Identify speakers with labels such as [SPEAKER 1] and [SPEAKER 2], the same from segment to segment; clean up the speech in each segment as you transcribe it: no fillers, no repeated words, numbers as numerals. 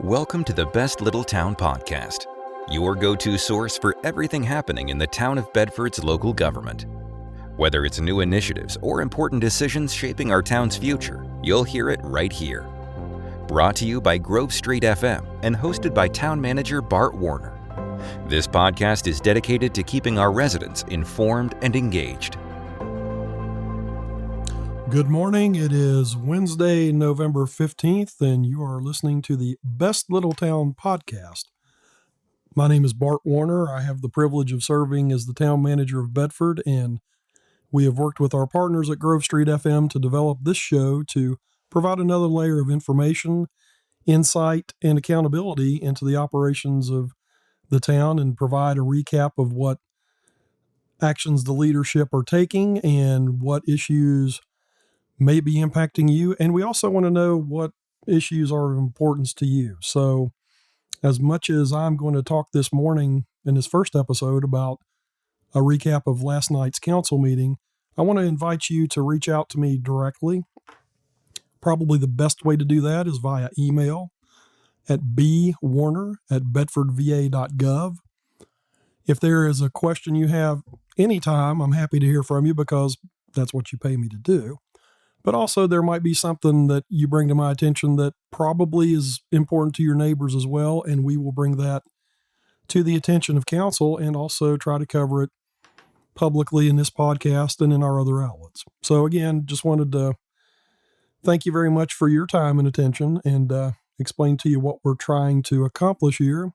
[SPEAKER 1] Welcome to the Best Little Town Podcast, your go-to source for everything happening in the town of Bedford's local government. Whether it's new initiatives or important decisions shaping our town's future, you'll hear it right here. Brought to you by Grove Street FM and hosted by Town Manager Bart Warner. This podcast is dedicated to keeping our residents informed and engaged.
[SPEAKER 2] Good morning. It is Wednesday, November 15th, and you are listening to the Best Little Town Podcast. My name is Bart Warner. I have the privilege of serving as the town manager of Bedford, and we have worked with our partners at Grove Street FM to develop this show to provide another layer of information, insight, and accountability into the operations of the town and provide a recap of what actions the leadership are taking and what issues may be impacting you. And we also want to know what issues are of importance to you. So as much as I'm going to talk this morning in this first episode about a recap of last night's council meeting, I want to invite you to reach out to me directly. Probably the best way to do that is via email at bwarner@bedfordva.gov. If there is a question you have anytime, I'm happy to hear from you because that's what you pay me to do. But also there might be something that you bring to my attention that probably is important to your neighbors as well, and we will bring that to the attention of council and also try to cover it publicly in this podcast and in our other outlets. So again, just wanted to thank you very much for your time and attention and explain to you what we're trying to accomplish here.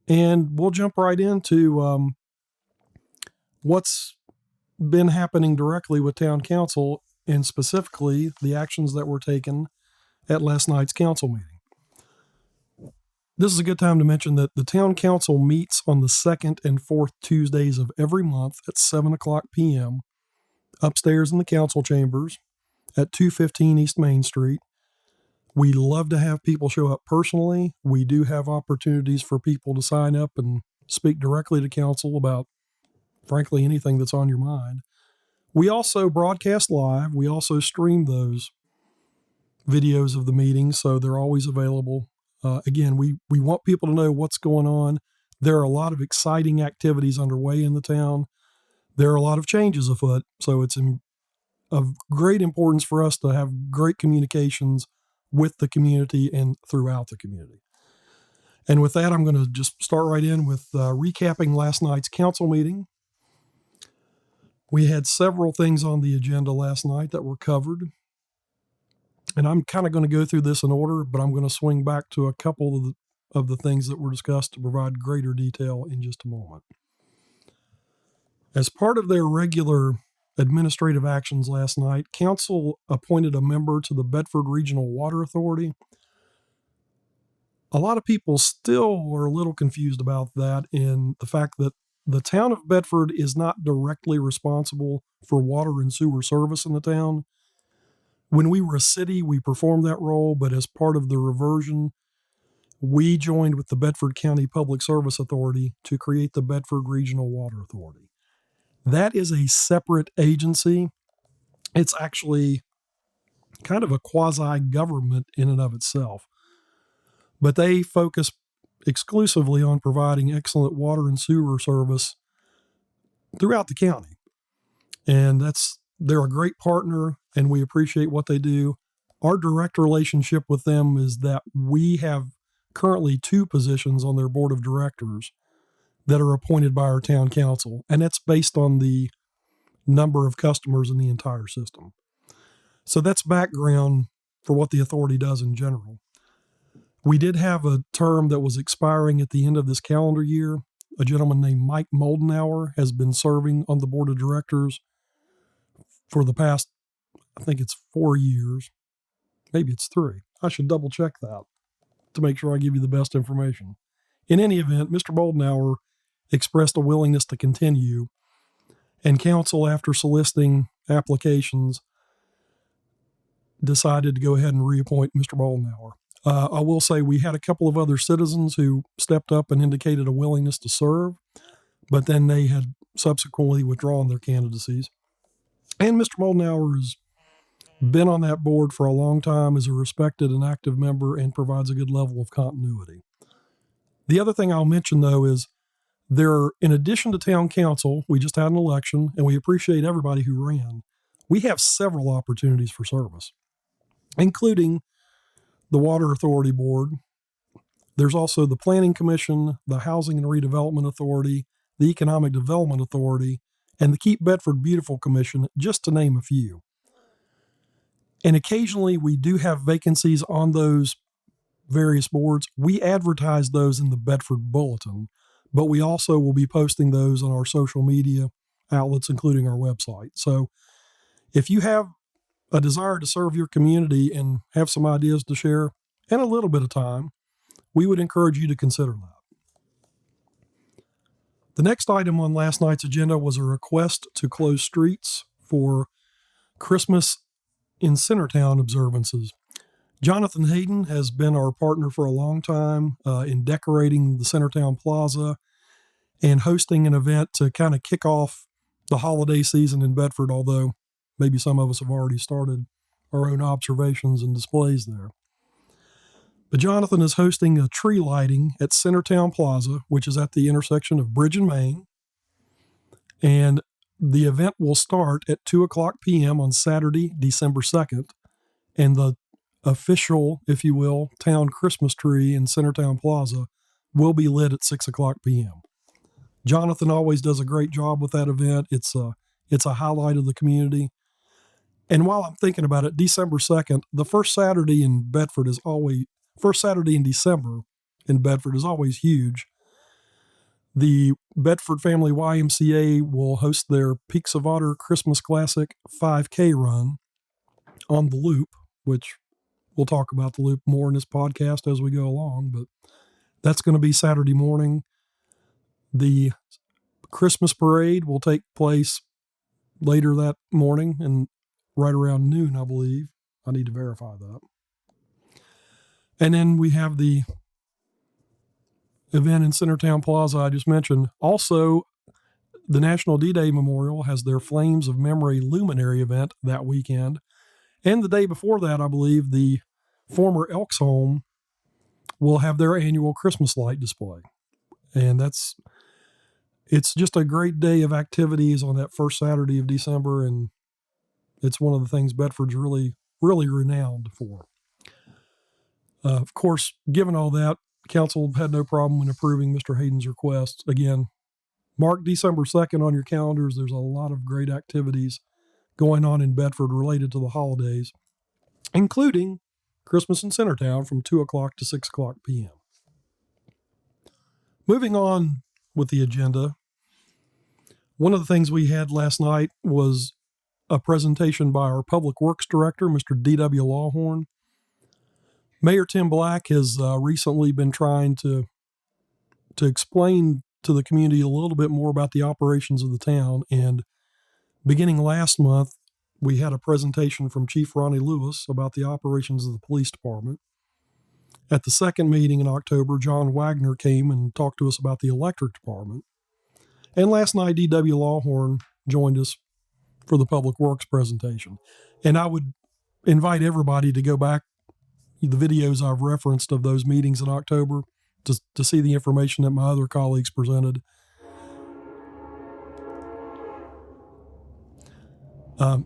[SPEAKER 2] And we'll jump right into what's been happening directly with town council and specifically the actions that were taken at last night's council meeting. This is a good time to mention that the town council meets on the second and fourth Tuesdays of every month at 7 o'clock p.m. upstairs in the council chambers at 215 East Main Street. We love to have people show up personally. We do have opportunities for people to sign up and speak directly to council about, frankly, anything that's on your mind. We also broadcast live. We also stream those videos of the meetings, so they're always available. Again, we want people to know what's going on. There are a lot of exciting activities underway in the town. There are a lot of changes afoot, so it's of great importance for us to have great communications with the community and throughout the community. And with that, I'm going to just start right in with recapping last night's council meeting. We had several things on the agenda last night that were covered, and I'm kind of going to go through this in order, but I'm going to swing back to a couple of the things that were discussed to provide greater detail in just a moment. As part of their regular administrative actions last night, council appointed a member to the Bedford Regional Water Authority. A lot of people still were a little confused about that and the fact that the town of Bedford is not directly responsible for water and sewer service in the town. When we were a city, we performed that role, but as part of the reversion, we joined with the Bedford County Public Service Authority to create the Bedford Regional Water Authority. That is a separate agency. It's actually kind of a quasi-government in and of itself, but they focus exclusively on providing excellent water and sewer service throughout the county. And they're a great partner and we appreciate what they do. Our direct relationship with them is that we have currently 2 positions on their board of directors that are appointed by our town council, and that's based on the number of customers in the entire system. So that's background for what the authority does in general. We did have a term that was expiring at the end of this calendar year. A gentleman named Mike Moldenauer has been serving on the board of directors for the past, I think it's 4 years. Maybe it's 3. I should double check that to make sure I give you the best information. In any event, Mr. Moldenauer expressed a willingness to continue, and council, after soliciting applications, decided to go ahead and reappoint Mr. Moldenauer. I will say we had a couple of other citizens who stepped up and indicated a willingness to serve, but then they had subsequently withdrawn their candidacies. And Mr. Moldenauer is been on that board for a long time, is a respected and active member, and provides a good level of continuity. The other thing I'll mention, though, is in addition to town council, we just had an election, and we appreciate everybody who ran. We have several opportunities for service, including the Water Authority Board. There's also the Planning Commission, the Housing and Redevelopment Authority, the Economic Development Authority, and the Keep Bedford Beautiful Commission, just to name a few. And occasionally we do have vacancies on those various boards. We advertise those in the Bedford Bulletin, but we also will be posting those on our social media outlets, including our website. So if you have a desire to serve your community and have some ideas to share and a little bit of time, we would encourage you to consider that. The next item on last night's agenda was a request to close streets for Christmas in Centertown observances. Jonathan Hayden has been our partner for a long time in decorating the Centertown Plaza and hosting an event to kind of kick off the holiday season in Bedford, although maybe some of us have already started our own observations and displays there. But Jonathan is hosting a tree lighting at Centertown Plaza, which is at the intersection of Bridge and Main. And the event will start at 2:00 p.m. on Saturday, December 2nd. And the official, if you will, town Christmas tree in Centertown Plaza will be lit at 6:00 p.m. Jonathan always does a great job with that event. It's a highlight of the community. And while I'm thinking about it, December 2nd, the first Saturday in December in Bedford is always huge. The Bedford Family YMCA will host their Peaks of Otter Christmas Classic 5K run on the Loop, which we'll talk about the Loop more in this podcast as we go along, but that's going to be Saturday morning. The Christmas parade will take place later that morning and right around noon, I believe. I need to verify that. And then we have the event in Centertown Plaza I just mentioned. Also, the National D-Day Memorial has their Flames of Memory Luminary event that weekend. And the day before that, I believe, the former Elks Home will have their annual Christmas light display. And it's just a great day of activities on that first Saturday of December, and it's one of the things Bedford's really, really renowned for. Of course, given all that, Council had no problem in approving Mr. Hayden's request. Again, mark December 2nd on your calendars. There's a lot of great activities going on in Bedford related to the holidays, including Christmas in Centertown from 2:00 to 6:00 p.m. Moving on with the agenda, one of the things we had last night was a presentation by our Public Works Director, Mr. D.W. Lawhorn. Mayor Tim Black has recently been trying to explain to the community a little bit more about the operations of the town. And beginning last month, we had a presentation from Chief Ronnie Lewis about the operations of the police department. At the second meeting in October, John Wagner came and talked to us about the electric department. And last night, D.W. Lawhorn joined us for the Public Works presentation. And I would invite everybody to go back the videos I've referenced of those meetings in October to see the information that my other colleagues presented.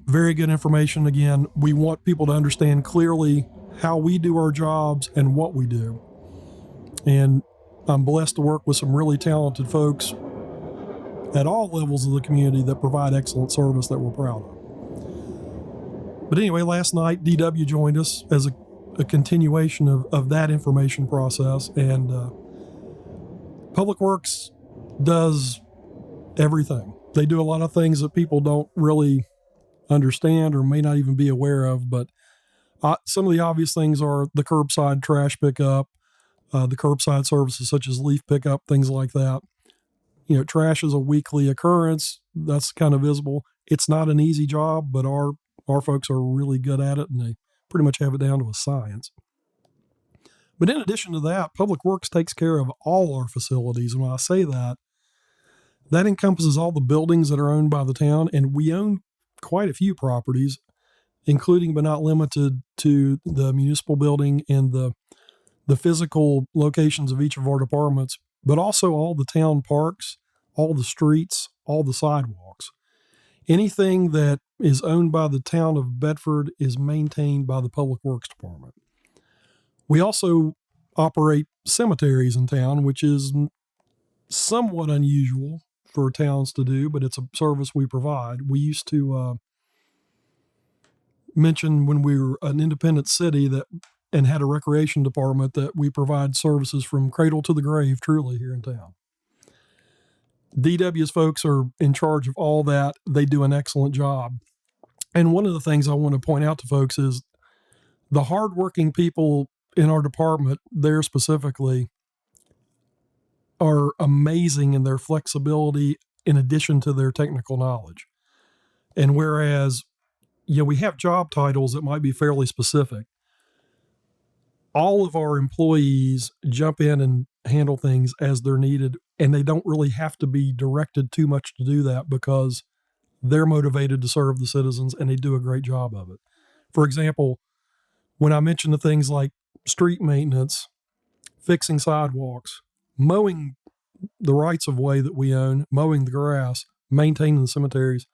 [SPEAKER 2] Very good information. Again, we want people to understand clearly how we do our jobs and what we do. And I'm blessed to work with some really talented folks at all levels of the community that provide excellent service that we're proud of. But anyway, last night, DW joined us as a continuation of that information process. And Public Works does everything. They do a lot of things that people don't really understand or may not even be aware of, but some of the obvious things are the curbside trash pickup, the curbside services such as leaf pickup, things like that. You know, trash is a weekly occurrence. That's kind of visible. It's not an easy job, but our folks are really good at it, and they pretty much have it down to a science. But in addition to that, Public Works takes care of all our facilities. And when I say that, that encompasses all the buildings that are owned by the town, and we own quite a few properties. including but not limited to the municipal building and the physical locations of each of our departments, but also all the town parks, all the streets, all the sidewalks. Anything that is owned by the town of Bedford is maintained by the Public Works Department. We also operate cemeteries in town, which is somewhat unusual for towns to do, but it's a service we provide. We used to mention when we were an independent city and had a recreation department that we provide services from cradle to the grave, truly, here in town. DW's folks are in charge of all that. They do an excellent job. And one of the things I want to point out to folks is the hardworking people in our department, there specifically, are amazing in their flexibility in addition to their technical knowledge. And whereas, we have job titles that might be fairly specific, all of our employees jump in and handle things as they're needed, and they don't really have to be directed too much to do that because they're motivated to serve the citizens and they do a great job of it. For example, when I mention the things like street maintenance, fixing sidewalks, mowing the rights of way that we own, mowing the grass, maintaining the cemeteries,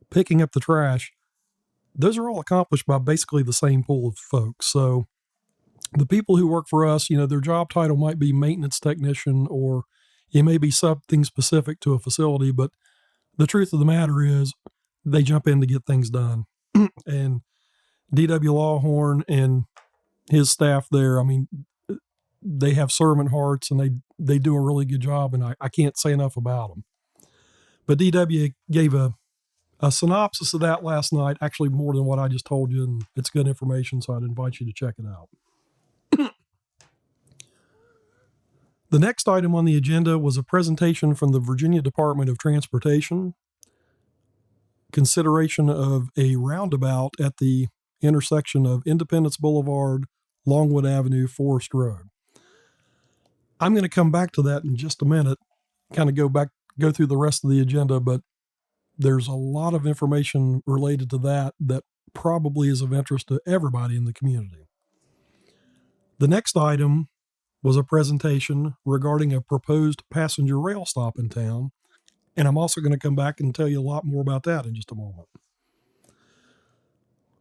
[SPEAKER 2] picking up the trash, those are all accomplished by basically the same pool of folks. So the people who work for us, their job title might be maintenance technician, or it may be something specific to a facility, but the truth of the matter is they jump in to get things done. And D.W. Lawhorn and his staff there, they have servant hearts and they do a really good job, and I can't say enough about them. But D.W. gave a synopsis of that last night, actually more than what I just told you, and it's good information, so I'd invite you to check it out. The next item on the agenda was a presentation from the Virginia Department of Transportation, consideration of a roundabout at the intersection of Independence Boulevard, Longwood Avenue, Forest Road. I'm going to come back to that in just a minute, kind of go through the rest of the agenda, but there's a lot of information related to that probably is of interest to everybody in the community. The next item was a presentation regarding a proposed passenger rail stop in town, and I'm also going to come back and tell you a lot more about that in just a moment.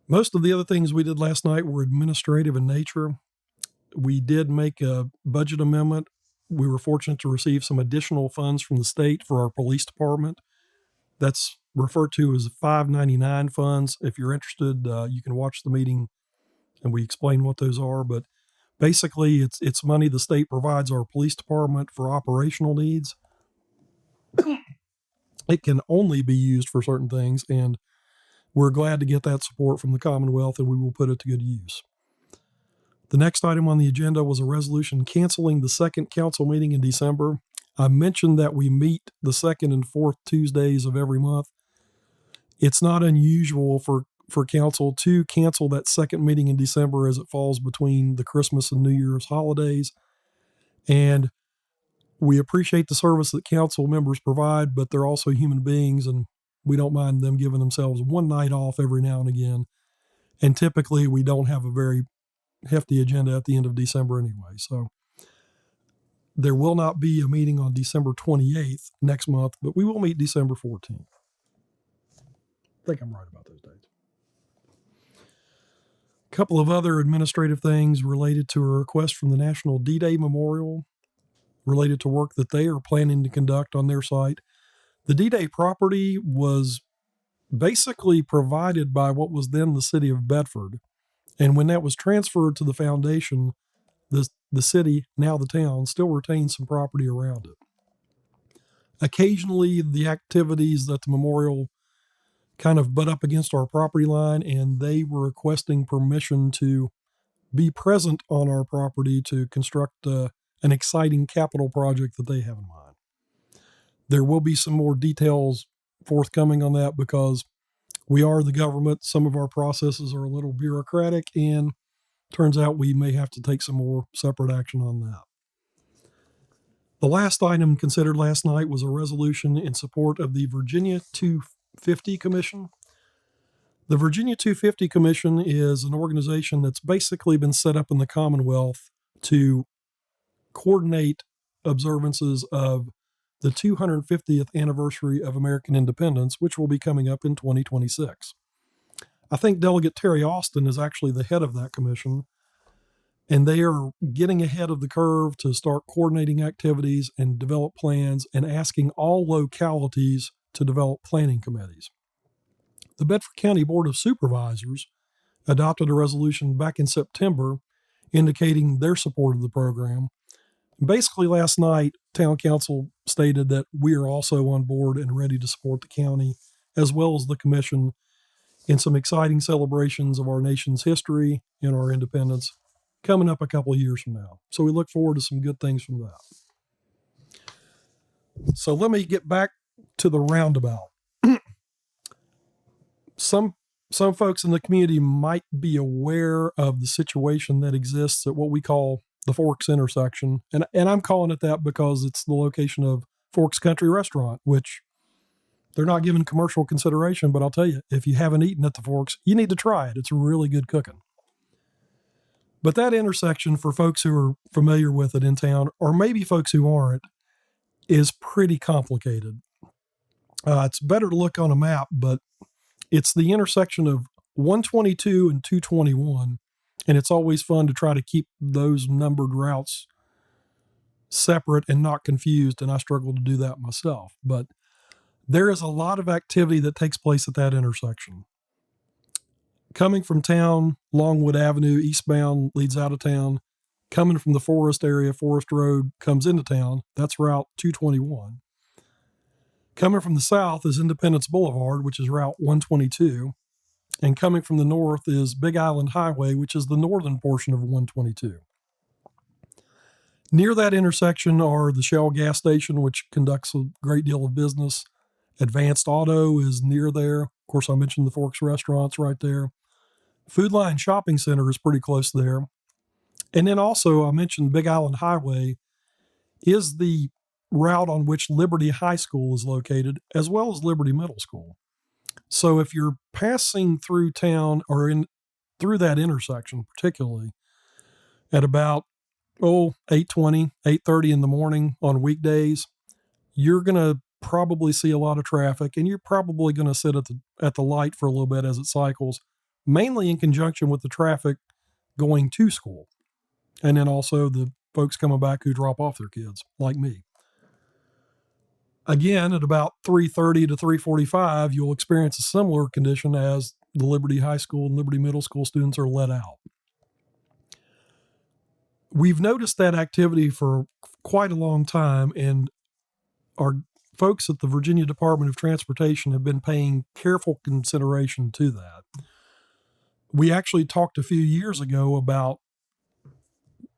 [SPEAKER 2] Most of the other things we did last night were administrative in nature. We did make a budget amendment. We were fortunate to receive some additional funds from the state for our police department. That's referred to as 599 funds. If you're interested, you can watch the meeting and we explain what those are. But basically, it's money the state provides our police department for operational needs. It can only be used for certain things, and we're glad to get that support from the Commonwealth, and we will put it to good use. The next item on the agenda was a resolution canceling the second council meeting in December. I mentioned that we meet the second and fourth Tuesdays of every month. It's not unusual for council to cancel that second meeting in December as it falls between the Christmas and New Year's holidays. And we appreciate the service that council members provide, but they're also human beings, and we don't mind them giving themselves one night off every now and again. And typically we don't have a very hefty agenda at the end of December anyway. So there will not be a meeting on December 28th next month, but we will meet December 14th. I think I'm right about those dates. A couple of other administrative things related to a request from the National D-Day Memorial related to work that they are planning to conduct on their site. The D-Day property was basically provided by what was then the city of Bedford. And when that was transferred to the foundation, the city, now the town, still retains some property around it. Occasionally, the activities at the memorial kind of butt up against our property line, and they were requesting permission to be present on our property to construct an exciting capital project that they have in mind. There will be some more details forthcoming on that because we are the government. Some of our processes are a little bureaucratic, and turns out we may have to take some more separate action on that. The last item considered last night was a resolution in support of the Virginia 250 Commission. The Virginia 250 Commission is an organization that's basically been set up in the Commonwealth to coordinate observances of the 250th anniversary of American independence, which will be coming up in 2026. I think Delegate Terry Austin is actually the head of that commission, and they are getting ahead of the curve to start coordinating activities and develop plans and asking all localities to develop planning committees. The Bedford County Board of Supervisors adopted a resolution back in September indicating their support of the program. Basically, last night, Town Council stated that we are also on board and ready to support the county, as well as the commission, in some exciting celebrations of our nation's history and our independence coming up a couple of years from now. So we look forward to some good things from that. So let me get back to the roundabout. Some folks in the community might be aware of the situation that exists at what we call the Forks intersection. And I'm calling it that because it's the location of Forks Country Restaurant, which they're not given commercial consideration, but I'll tell you, if you haven't eaten at the Forks, you need to try it. It's really good cooking. But that intersection, for folks who are familiar with it in town, or maybe folks who aren't, is pretty complicated. It's better to look on a map, but it's the intersection of 122 and 221, and it's always fun to try to keep those numbered routes separate and not confused, and I struggle to do that myself. But there is a lot of activity that takes place at that intersection. Coming from town, Longwood Avenue eastbound leads out of town. Coming from the Forest area, Forest Road comes into town. That's Route 221. Coming from the south is Independence Boulevard, which is Route 122. And coming from the north is Big Island Highway, which is the northern portion of 122. Near that intersection are the Shell gas station, which conducts a great deal of business. Advanced Auto is near there. Of course, I mentioned the Forks restaurants right there. Food Line Shopping Center is pretty close there. And then also, I mentioned Big Island Highway is the route on which Liberty High School is located, as well as Liberty Middle School. So if you're passing through town or through that intersection, particularly at about 8:20, 8:30 in the morning on weekdays, you're going to probably see a lot of traffic, and you're probably going to sit at the light for a little bit as it cycles, mainly in conjunction with the traffic going to school, and then also the folks coming back who drop off their kids, like me. Again, at about 3:30 to 3:45, you'll experience a similar condition as the Liberty High School and Liberty Middle School students are let out. We've noticed that activity for quite a long time, and our folks at the Virginia Department of Transportation have been paying careful consideration to that. We actually talked a few years ago about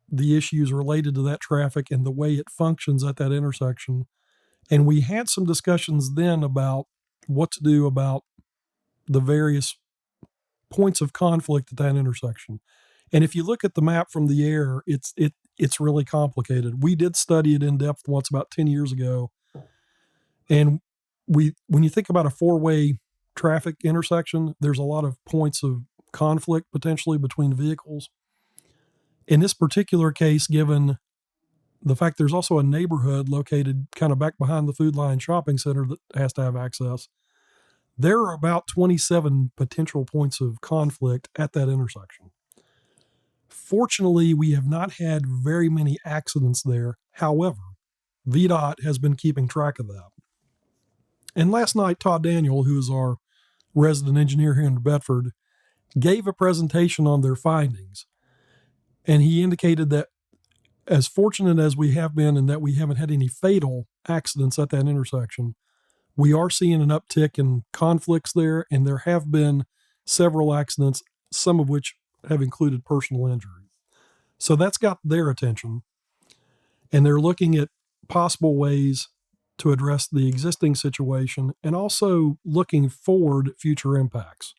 [SPEAKER 2] the issues related to that traffic and the way it functions at that intersection. And we had some discussions then about what to do about the various points of conflict at that intersection. And if you look at the map from the air, it's really complicated. We did study it in depth once about 10 years ago. And when you think about a four-way traffic intersection, there's a lot of points of conflict potentially between vehicles. In this particular case, given the fact there's also a neighborhood located kind of back behind the Food Line Shopping Center that has to have access, there are about 27 potential points of conflict at that intersection. Fortunately, we have not had very many accidents there. However, VDOT has been keeping track of that. And last night, Todd Daniel, who is our resident engineer here in Bedford, gave a presentation on their findings. And he indicated that as fortunate as we have been in that we haven't had any fatal accidents at that intersection, we are seeing an uptick in conflicts there, and there have been several accidents, some of which have included personal injury. So that's got their attention, and they're looking at possible ways to address the existing situation and also looking forward at future impacts.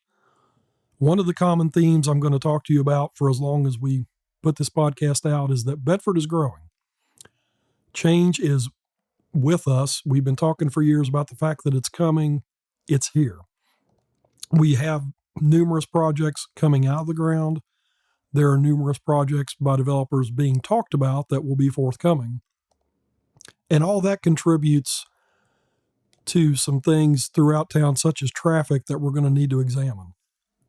[SPEAKER 2] One of the common themes I'm going to talk to you about for as long as we put this podcast out is that Bedford is growing. Change is with us. We've been talking for years about the fact that it's coming. It's here. We have numerous projects coming out of the ground. There are numerous projects by developers being talked about that will be forthcoming. And all that contributes to some things throughout town, such as traffic, that we're going to need to examine.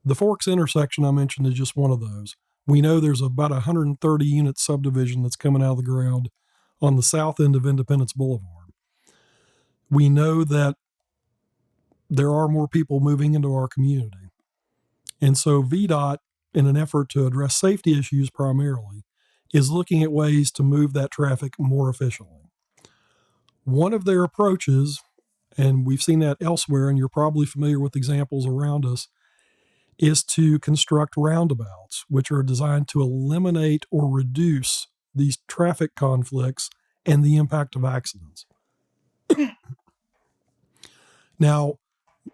[SPEAKER 2] The Forks intersection I mentioned is just one of those. We know there's about a 130 unit subdivision that's coming out of the ground on the south end of Independence Boulevard. We know that there are more people moving into our community. And so VDOT, in an effort to address safety issues primarily, is looking at ways to move that traffic more efficiently. One of their approaches, and we've seen that elsewhere, and you're probably familiar with examples around us, is to construct roundabouts, which are designed to eliminate or reduce these traffic conflicts and the impact of accidents. Now,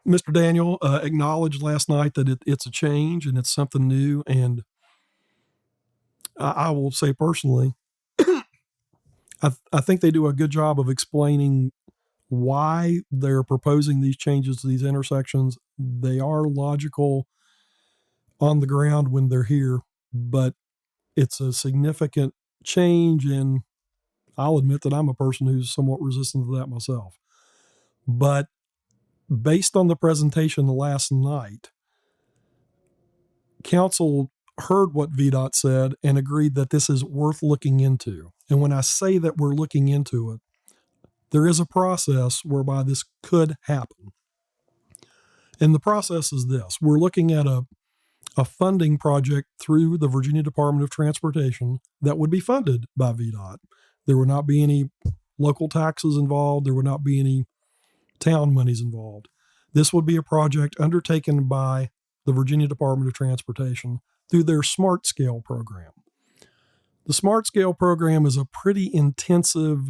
[SPEAKER 2] Mr. Daniel acknowledged last night that it's a change and it's something new, and I will say personally, I think they do a good job of explaining why they're proposing these changes to these intersections. They are logical on the ground when they're here, but it's a significant change, and I'll admit that I'm a person who's somewhat resistant to that myself. But based on the presentation last night, council heard what VDOT said and agreed that this is worth looking into. And when I say that we're looking into it, there is a process whereby this could happen. And the process is this. We're looking at a funding project through the Virginia Department of Transportation that would be funded by VDOT. There would not be any local taxes involved. There would not be any town monies involved. This would be a project undertaken by the Virginia Department of Transportation through their Smart Scale program. The Smart Scale program is a pretty intensive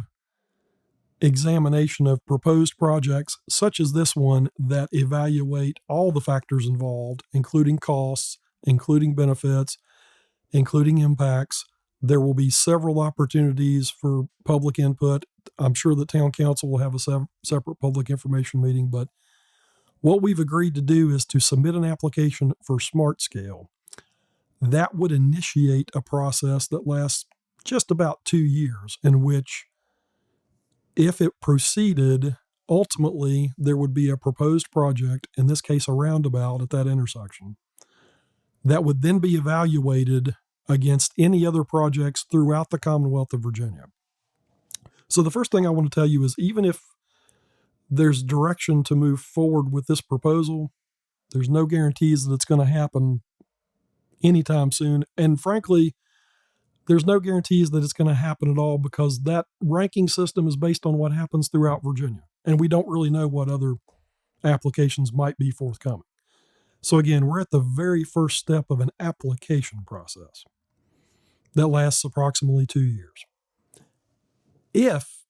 [SPEAKER 2] examination of proposed projects such as this one that evaluate all the factors involved, including costs, including benefits, including impacts. There will be several opportunities for public input. I'm sure that town council will have a separate public information meeting, but what we've agreed to do is to submit an application for Smart Scale. That would initiate a process that lasts just about 2 years, in which, if it proceeded, ultimately there would be a proposed project, in this case a roundabout at that intersection, that would then be evaluated against any other projects throughout the Commonwealth of Virginia. So the first thing I want to tell you is, even if there's direction to move forward with this proposal, there's no guarantees that it's going to happen anytime soon. And frankly, there's no guarantees that it's going to happen at all, because that ranking system is based on what happens throughout Virginia. And we don't really know what other applications might be forthcoming. So again, we're at the very first step of an application process that lasts approximately 2 years. If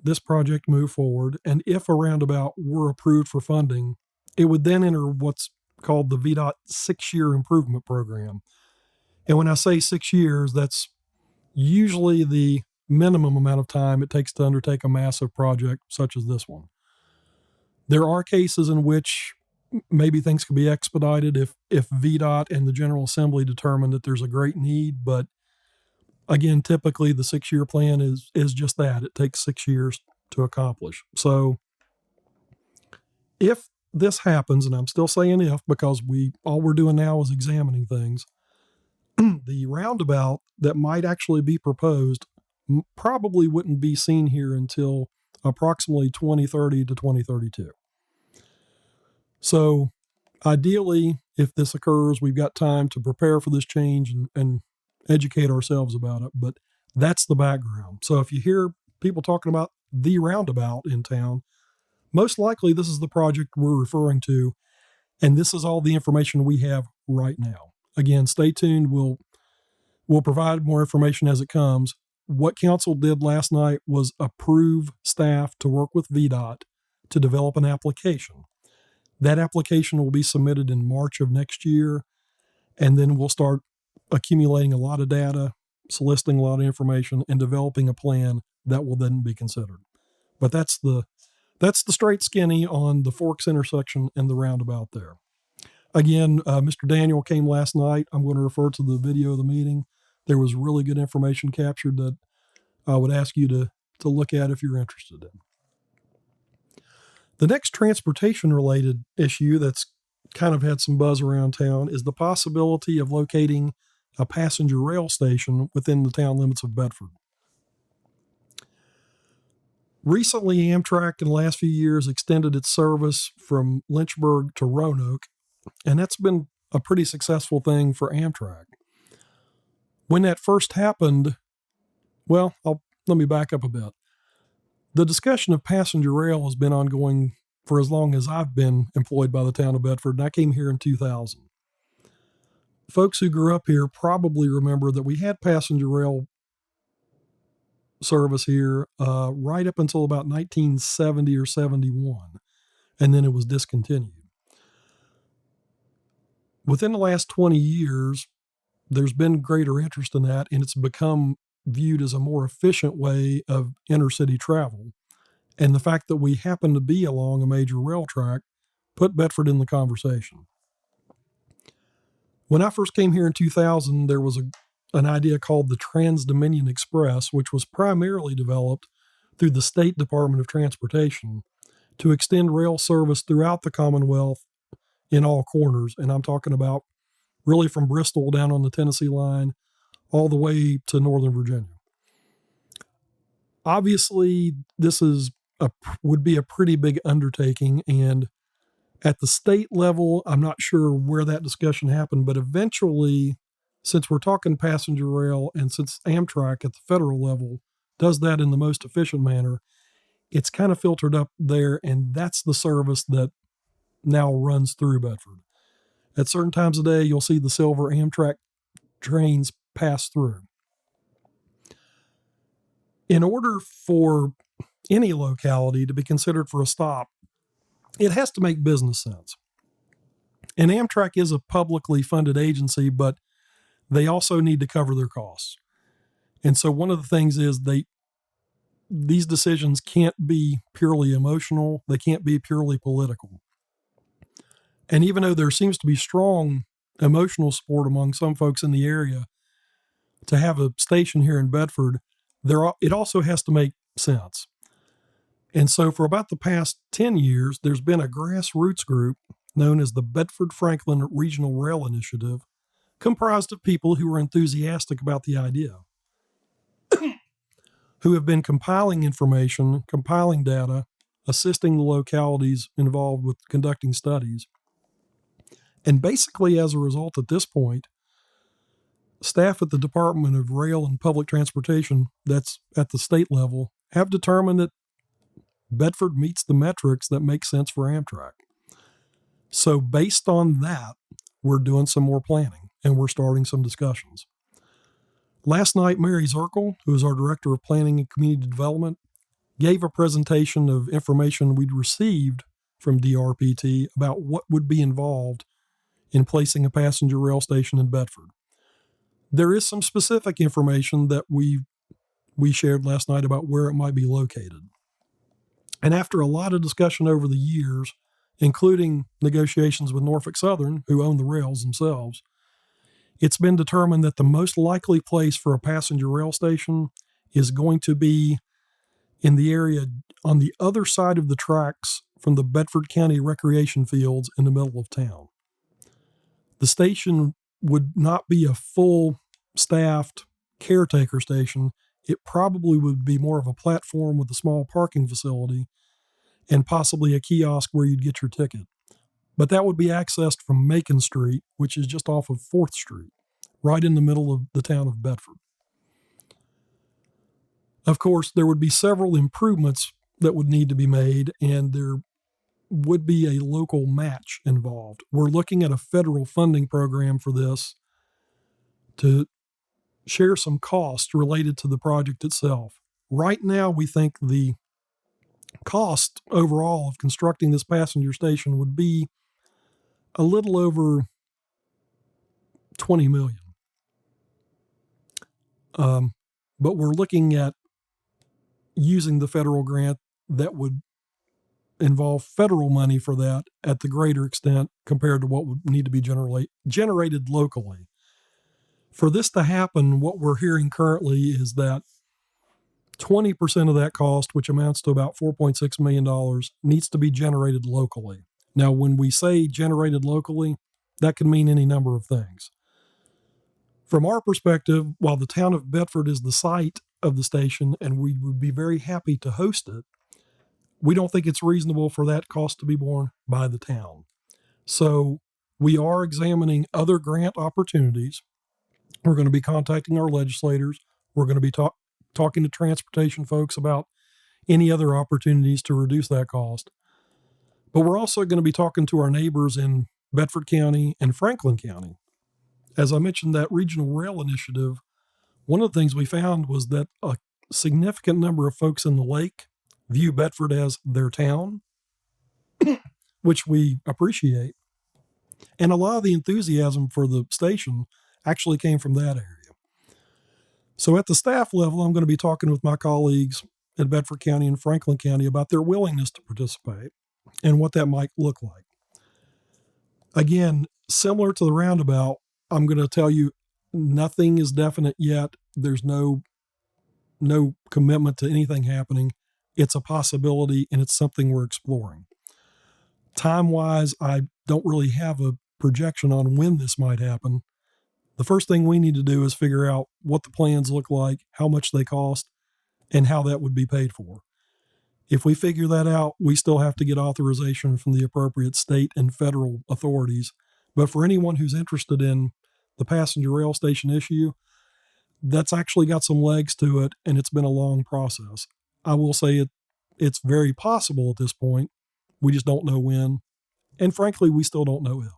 [SPEAKER 2] this project moved forward, and if a roundabout were approved for funding, it would then enter what's called the VDOT 6-year improvement program. And when I say 6 years, that's usually the minimum amount of time it takes to undertake a massive project such as this one. There are cases in which maybe things can be expedited if VDOT and the General Assembly determine that there's a great need, but again, typically the 6-year plan is just that. It takes 6 years to accomplish. So if this happens, and I'm still saying if, because all we're doing now is examining things, the roundabout that might actually be proposed probably wouldn't be seen here until approximately 2030 to 2032. So ideally, if this occurs, we've got time to prepare for this change and educate ourselves about it. But that's the background. So if you hear people talking about the roundabout in town, most likely this is the project we're referring to, and this is all the information we have right now. Again, stay tuned. We'll provide more information as it comes. What council did last night was approve staff to work with VDOT to develop an application. That application will be submitted in March of next year, and then we'll start accumulating a lot of data, soliciting a lot of information, and developing a plan that will then be considered. But that's the straight skinny on the Forks intersection and the roundabout there. Again, Mr. Daniel came last night. I'm going to refer to the video of the meeting. There was really good information captured that I would ask you to look at if you're interested in. The next transportation-related issue that's kind of had some buzz around town is the possibility of locating a passenger rail station within the town limits of Bedford. Recently, Amtrak in the last few years extended its service from Lynchburg to Roanoke, and that's been a pretty successful thing for Amtrak. When that first happened, let me back up a bit. The discussion of passenger rail has been ongoing for as long as I've been employed by the town of Bedford, and I came here in 2000. Folks who grew up here probably remember that we had passenger rail service here right up until about 1970 or 71, and then it was discontinued. Within the last 20 years, there's been greater interest in that, and it's become viewed as a more efficient way of intercity travel. And the fact that we happen to be along a major rail track put Bedford in the conversation. When I first came here in 2000, there was an idea called the Trans-Dominion Express, which was primarily developed through the State Department of Transportation to extend rail service throughout the Commonwealth in all corners. And I'm talking about really from Bristol down on the Tennessee line all the way to Northern Virginia. Obviously, this would be a pretty big undertaking, and at the state level, I'm not sure where that discussion happened, but eventually, since we're talking passenger rail and since Amtrak at the federal level does that in the most efficient manner, it's kind of filtered up there, and that's the service that now runs through Bedford. At certain times of day, you'll see the silver Amtrak trains pass through. In order for any locality to be considered for a stop, it has to make business sense. And Amtrak is a publicly funded agency, but they also need to cover their costs. And so one of the things is these decisions can't be purely emotional. They can't be purely political. And even though there seems to be strong emotional support among some folks in the area to have a station here in Bedford, it also has to make sense. And so for about the past 10 years, there's been a grassroots group known as the Bedford Franklin Regional Rail Initiative, comprised of people who are enthusiastic about the idea, who have been compiling information, compiling data, assisting the localities involved with conducting studies. And basically, as a result, at this point, staff at the Department of Rail and Public Transportation, that's at the state level, have determined that Bedford meets the metrics that make sense for Amtrak. So based on that, we're doing some more planning and we're starting some discussions. Last night, Mary Zirkle, who is our Director of Planning and Community Development, gave a presentation of information we'd received from DRPT about what would be involved in placing a passenger rail station in Bedford. There is some specific information that we shared last night about where it might be located. And after a lot of discussion over the years, including negotiations with Norfolk Southern, who own the rails themselves, it's been determined that the most likely place for a passenger rail station is going to be in the area on the other side of the tracks from the Bedford County recreation fields in the middle of town. The station would not be a full staffed caretaker station. It probably would be more of a platform with a small parking facility and possibly a kiosk where you'd get your ticket. But that would be accessed from Macon Street, which is just off of 4th Street, right in the middle of the town of Bedford. Of course, there would be several improvements that would need to be made, and there would be a local match involved. We're looking at a federal funding program for this to share some costs related to the project itself. Right now, we think the cost overall of constructing this passenger station would be a little over $20 million. But we're looking at using the federal grant that would involve federal money for that at the greater extent compared to what would need to be generated locally. For this to happen, what we're hearing currently is that 20% of that cost, which amounts to about $4.6 million, needs to be generated locally. Now, when we say generated locally, that can mean any number of things. From our perspective, while the town of Bedford is the site of the station and we would be very happy to host it, we don't think it's reasonable for that cost to be borne by the town. So we are examining other grant opportunities. We're going to be contacting our legislators. We're going to be talking to transportation folks about any other opportunities to reduce that cost. But we're also going to be talking to our neighbors in Bedford County and Franklin County. As I mentioned, that regional rail initiative, one of the things we found was that a significant number of folks in the lake view Bedford as their town, which we appreciate. And a lot of the enthusiasm for the station actually came from that area. So at the staff level, I'm going to be talking with my colleagues in Bedford County and Franklin County about their willingness to participate and what that might look like. Again, similar to the roundabout, I'm going to tell you nothing is definite yet. There's no commitment to anything happening. It's a possibility and it's something we're exploring. Time-wise, I don't really have a projection on when this might happen. The first thing we need to do is figure out what the plans look like, how much they cost, and how that would be paid for. If we figure that out, we still have to get authorization from the appropriate state and federal authorities. But for anyone who's interested in the passenger rail station issue, that's actually got some legs to it, and it's been a long process. I will say it's very possible at this point. We just don't know when. And frankly, we still don't know if.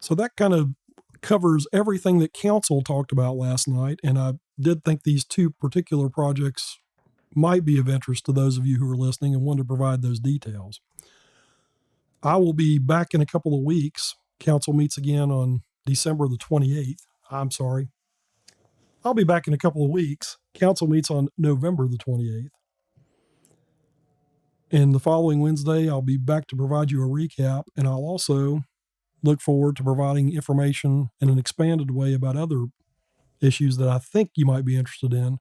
[SPEAKER 2] So that kind of covers everything that council talked about last night. And I did think these two particular projects might be of interest to those of you who are listening and want to provide those details. I will be back in a couple of weeks. Council meets again on December the 28th. I'm sorry. I'll be back in a couple of weeks. Council meets on November the 28th. And the following Wednesday, I'll be back to provide you a recap, and I'll also look forward to providing information in an expanded way about other issues that I think you might be interested in.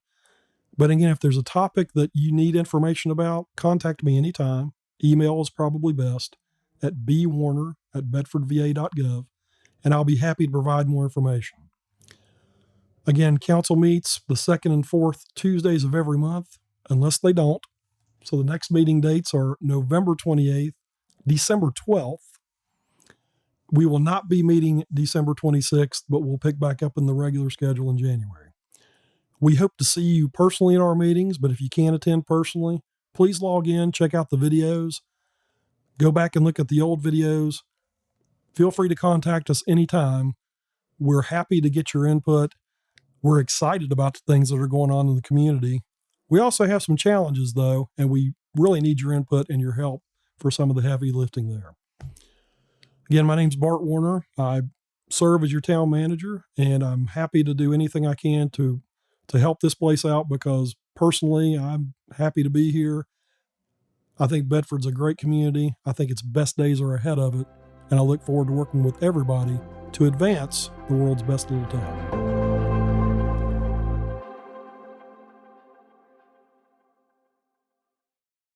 [SPEAKER 2] But again, if there's a topic that you need information about, contact me anytime. Email is probably best at bwarner@bedfordva.gov, and I'll be happy to provide more information. Again, council meets the second and fourth Tuesdays of every month, unless they don't. So the next meeting dates are November 28th, December 12th. We will not be meeting December 26th, but we'll pick back up in the regular schedule in January. We hope to see you personally at our meetings, but if you can't attend personally, please log in, check out the videos, go back and look at the old videos. Feel free to contact us anytime. We're happy to get your input. We're excited about the things that are going on in the community. We also have some challenges, though, and we really need your input and your help for some of the heavy lifting there. Again, my name's Bart Warner. I serve as your town manager, and I'm happy to do anything I can to help this place out because personally, I'm happy to be here. I think Bedford's a great community. I think its best days are ahead of it, and I look forward to working with everybody to advance the world's best little town.